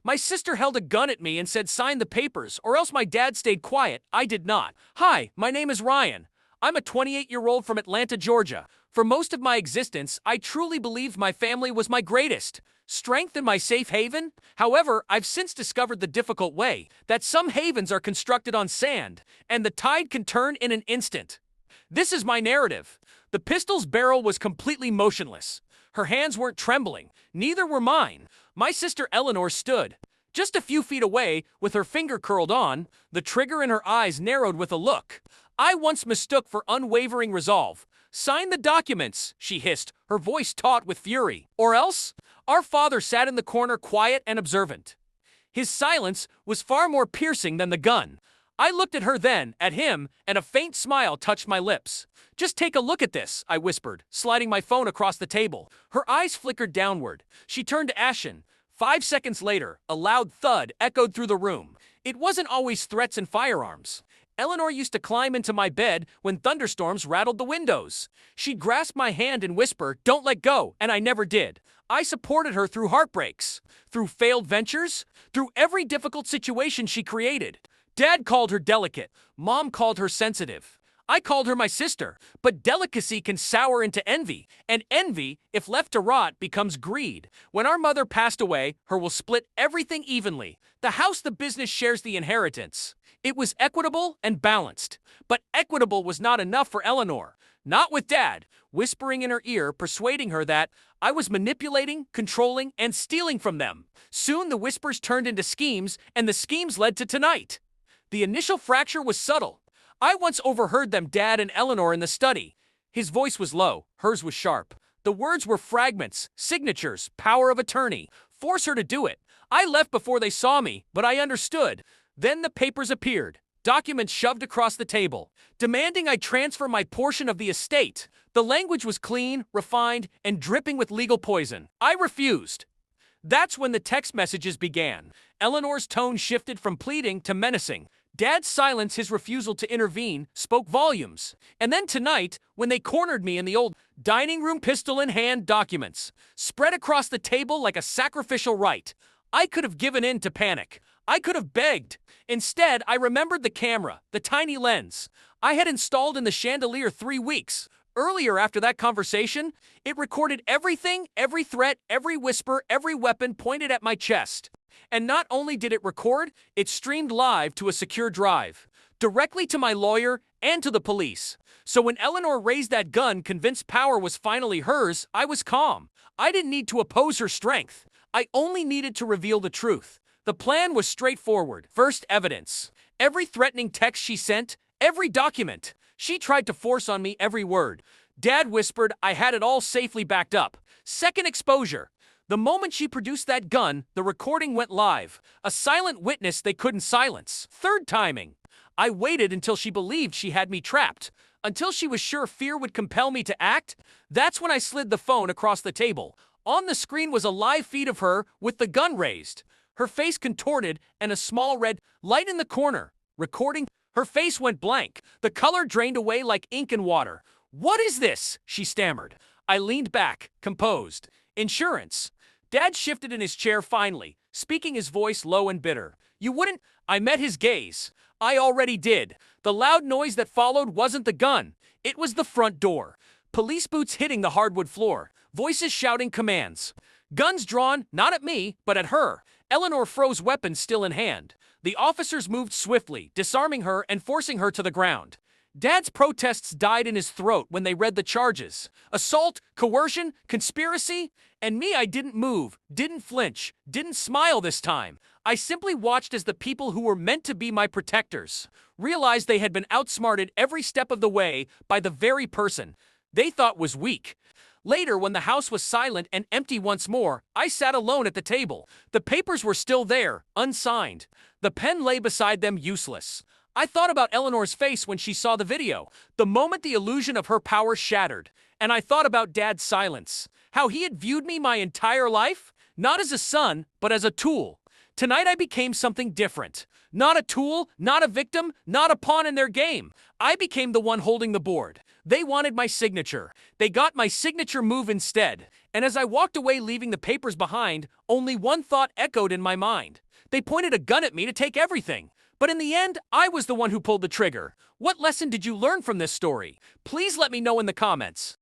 My sister held a gun at me and said sign the papers, or else my dad stayed quiet. I did not. Hi, my name is Ryan. I'm a 28-year-old from Atlanta, Georgia. For most of my existence, I truly believed my family was my greatest strength and my safe haven. However, I've since discovered the difficult way that some havens are constructed on sand, and the tide can turn in an instant. This is my narrative. The pistol's barrel was completely motionless. Her hands weren't trembling. Neither were mine. My sister Eleanor stood just a few feet away with her finger curled on, the trigger in her eyes narrowed with a look I once mistook for unwavering resolve. Sign the documents, she hissed, her voice taut with fury. Or else? Our father sat in the corner quiet and observant. His silence was far more piercing than the gun. I looked at her then, at him, and a faint smile touched my lips. Just take a look at this, I whispered, sliding my phone across the table. Her eyes flickered downward. She turned to Ashen. 5 seconds later, a loud thud echoed through the room. It wasn't always threats and firearms. Eleanor used to climb into my bed when thunderstorms rattled the windows. She'd grasp my hand and whisper, "Don't let go," and I never did. I supported her through heartbreaks, through failed ventures, through every difficult situation she created. Dad called her delicate. Mom called her sensitive. I called her my sister. But delicacy can sour into envy, and envy, if left to rot, becomes greed. When our mother passed away, her will split everything evenly. The house, the business shares the inheritance. It was equitable and balanced. But equitable was not enough for Eleanor. Not with Dad, whispering in her ear, persuading her that I was manipulating, controlling, and stealing from them. Soon the whispers turned into schemes, and the schemes led to tonight. The initial fracture was subtle. I once overheard them, Dad and Eleanor, in the study. His voice was low, hers was sharp. The words were fragments, signatures, power of attorney. Force her to do it. I left before they saw me, but I understood. Then the papers appeared, documents shoved across the table, demanding I transfer my portion of the estate. The language was clean, refined, and dripping with legal poison. I refused. That's when the text messages began. Eleanor's tone shifted from pleading to menacing. Dad's silence, his refusal to intervene, spoke volumes. And then tonight, when they cornered me in the old dining room, pistol in hand, documents spread across the table like a sacrificial rite. I could have given in to panic. I could have begged. Instead, I remembered the camera, the tiny lens I had installed in the chandelier 3 weeks earlier. After that conversation, it recorded everything, every threat, every whisper, every weapon pointed at my chest. And not only did it record, it streamed live to a secure drive, directly to my lawyer and to the police. So when Eleanor raised that gun, convinced power was finally hers, I was calm. I didn't need to oppose her strength. I only needed to reveal the truth. The plan was straightforward. First, evidence. Every threatening text she sent, every document. She tried to force on me every word. Dad whispered I had it all safely backed up. Second, exposure. The moment she produced that gun, the recording went live. A silent witness they couldn't silence. Third, timing. I waited until she believed she had me trapped. Until she was sure fear would compel me to act. That's when I slid the phone across the table. On the screen was a live feed of her with the gun raised, her face contorted, and a small red light in the corner. Recording. Her face went blank. The color drained away like ink and water. "What is this?" she stammered. I leaned back, composed. "Insurance." Dad shifted in his chair finally, speaking his voice low and bitter. "You wouldn't—" I met his gaze. I already did. The loud noise that followed wasn't the gun. It was the front door. Police boots hitting the hardwood floor. Voices shouting commands. Guns drawn, not at me, but at her. Eleanor froze, weapon still in hand. The officers moved swiftly, disarming her and forcing her to the ground. Dad's protests died in his throat when they read the charges. Assault, coercion, conspiracy. And me, I didn't move, didn't flinch, didn't smile this time. I simply watched as the people who were meant to be my protectors realized they had been outsmarted every step of the way by the very person they thought was weak. Later, when the house was silent and empty once more, I sat alone at the table. The papers were still there, unsigned. The pen lay beside them, useless. I thought about Eleanor's face when she saw the video, the moment the illusion of her power shattered. And I thought about Dad's silence, how he had viewed me my entire life, not as a son, but as a tool. Tonight I became something different. Not a tool, not a victim, not a pawn in their game. I became the one holding the board. They wanted my signature. They got my signature move instead. And as I walked away leaving the papers behind, only one thought echoed in my mind. They pointed a gun at me to take everything. But in the end, I was the one who pulled the trigger. What lesson did you learn from this story? Please let me know in the comments.